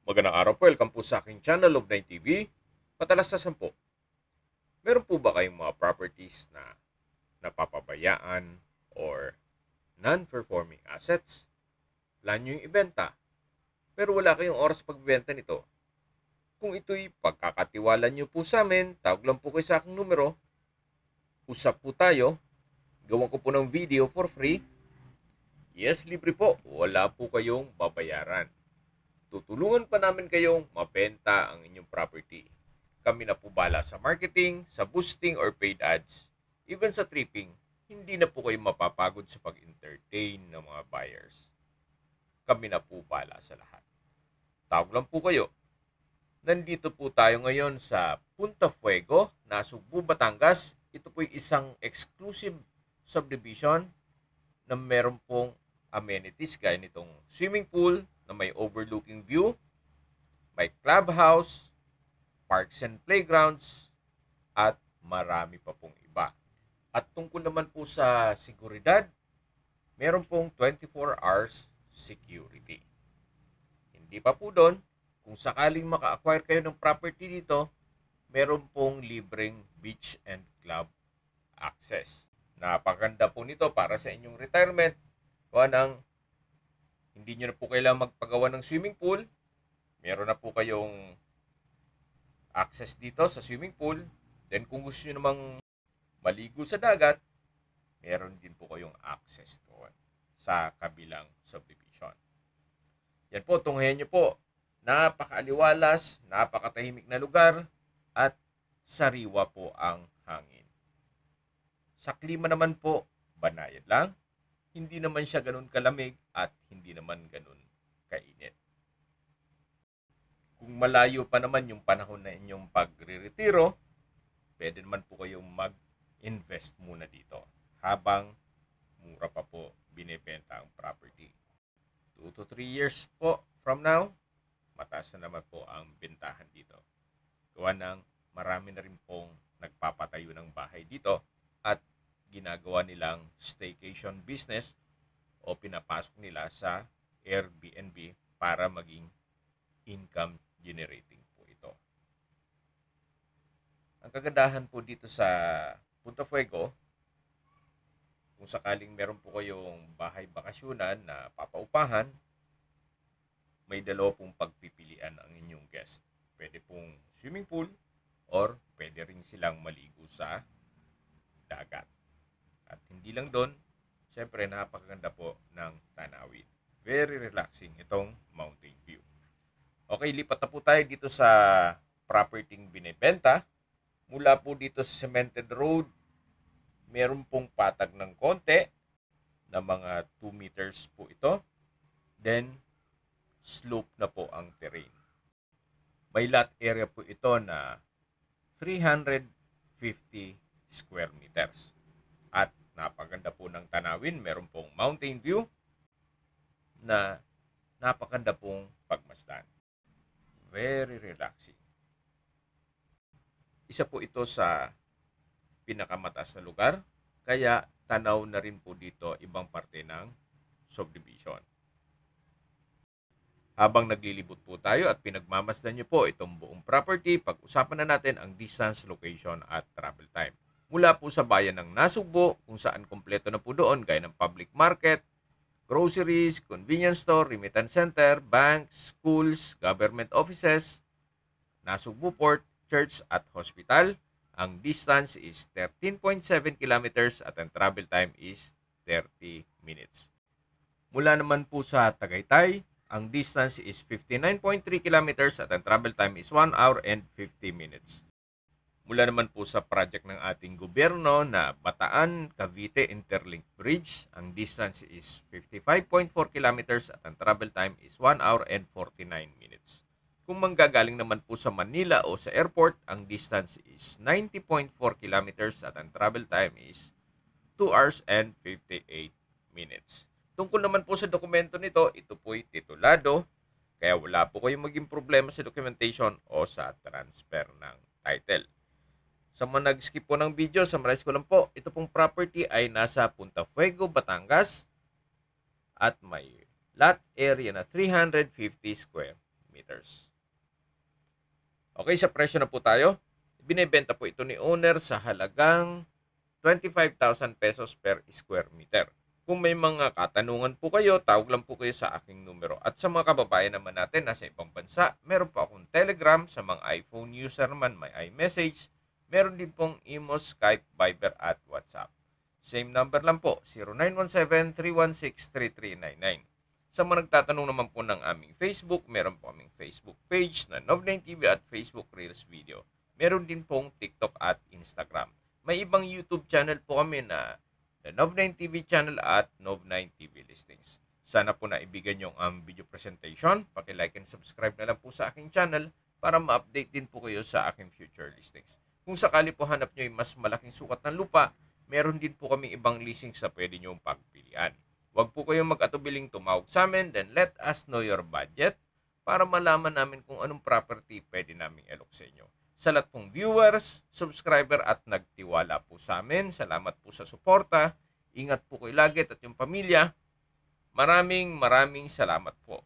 Magandang araw po, welcome po sa aking channel of 9 TV. Patalastasan po, meron po ba kayong mga properties na napapabayaan or non-performing assets? Plan nyo yung ibenta, pero wala kayong oras pagbibenta nito. Kung ito'y pagkakatiwala nyo po sa amin, tawag lang po kayo sa aking numero. Usap po tayo. Gawan ko po ng video for free. Yes, libre po. Wala po kayong babayaran. Tutulungan pa namin kayong mabenta ang inyong property. Kami na po bala sa marketing, sa boosting or paid ads. Even sa tripping, hindi na po kayo mapapagod sa pag-entertain ng mga buyers. Kami na po bala sa lahat. Tawag lang po kayo. Nandito po tayo ngayon sa Punta Fuego, Nasugbu, Batangas. Ito po isang exclusive subdivision na meron pong amenities gaya nitong swimming pool na may overlooking view, may clubhouse, parks and playgrounds, at marami pa pong iba. At tungkol naman po sa seguridad, meron pong 24 hours security. Hindi pa po doon, kung sakaling maka-acquire kayo ng property dito, meron pong libreng beach and club access. Napakaganda po nito para sa inyong retirement. Hindi nyo na po kailangan magpagawa ng swimming pool. Meron na po kayong access dito sa swimming pool. Then kung gusto nyo namang maligo sa dagat, meron din po kayong access doon sa kabilang subdivision. Yan po, tunghayan nyo po. Napakaaliwalas, napakatahimik na lugar, at sariwa po ang hangin. Sa klima naman po, banayad lang. Hindi naman siya ganun kalamig at hindi naman ganun kainit. Kung malayo pa naman yung panahon na inyong pagre-retiro, pwede naman po kayong mag-invest muna dito habang mura pa po binibenta ang property. 2 to 3 years po from now, mataas na naman po ang bentahan dito. Gawa ng marami na rin pong nagpapatayo ng bahay dito at ginagawa nilang staycation business o pinapasok nila sa Airbnb para maging income generating po ito. Ang kagandahan po dito sa Punta Fuego, kung sakaling meron po kayong bahay bakasyonan na papaupahan, may dalawa pong pagpipilian ang inyong guest. Pwede pong swimming pool or pwede rin silang maligo sa dagat. At hindi lang doon, syempre napakaganda po ng tanawin. Very relaxing itong mountain view. Okay, lipat na po tayo dito sa property binibenta. Mula po dito sa cemented road, meron pong patag ng konti na mga 2 meters po ito. Then, slope na po ang terrain. May lot area po ito na 350 square meters. At napaganda po ng tanawin. Meron pong mountain view na napaganda pong pagmasdan. Very relaxing. Isa po ito sa pinakamataas na lugar. Kaya tanaw na rin po dito ibang parte ng subdivision. Habang naglilibot po tayo at pinagmamasdan nyo po itong buong property, pag-usapan na natin ang distance, location at travel time. Mula po sa bayan ng Nasugbu, kung saan kompleto na po doon, gaya ng public market, groceries, convenience store, remittance center, banks, schools, government offices, Nasugbu Port, church at hospital. Ang distance is 13.7 kilometers at ang travel time is 30 minutes. Mula naman po sa Tagaytay, ang distance is 59.3 kilometers at ang travel time is 1 hour and 50 minutes. Mula naman po sa project ng ating gobyerno na Bataan Cavite Interlink Bridge, ang distance is 55.4 kilometers at ang travel time is 1 hour and 49 minutes. Kung manggagaling naman po sa Manila o sa airport, ang distance is 90.4 kilometers at ang travel time is 2 hours and 58 minutes. Tungkol naman po sa dokumento nito, ito po'y titulado, kaya wala po kayong maging problema sa documentation o sa transfer ng title. Sa mga nag-skip po ng video, summarize ko lang po, ito pong property ay nasa Punta Fuego, Batangas at may lot area na 350 square meters. Okay, sa presyo na po tayo. Binebenta po ito ni owner sa halagang 25,000 pesos per square meter. Kung may mga katanungan po kayo, tawag lang po kayo sa aking numero. At sa mga kababayan naman natin nasa ibang bansa, meron po akong Telegram. Sa mga iPhone user naman, may iMessage. Meron din pong Imo, Skype, Viber at WhatsApp. Same number lang po, 0917-316-3399. Sa mga nagtatanong naman po ng aming Facebook, meron po aming Facebook page na Nov9 TV at Facebook Reels Video. Meron din pong TikTok at Instagram. May ibang YouTube channel po kami na The Nov9 TV channel at Nov9 TV Listings. Sana po naibigan nyo ang video presentation. Paki-like and subscribe na lang po sa aking channel para ma-update din po kayo sa aking future listings. Kung sakali po hanap nyo yung mas malaking sukat ng lupa, meron din po kami ibang listings na pwede nyo pagpilian. Huwag po kayong mag-atubiling tumawag sa amin, then let us know your budget para malaman namin kung anong property pwede namin ilok sa inyo. Sa lahat pong viewers, subscriber at nagtiwala po sa amin, salamat po sa suporta. Ingat po kayo lagi at yung pamilya. Maraming salamat po.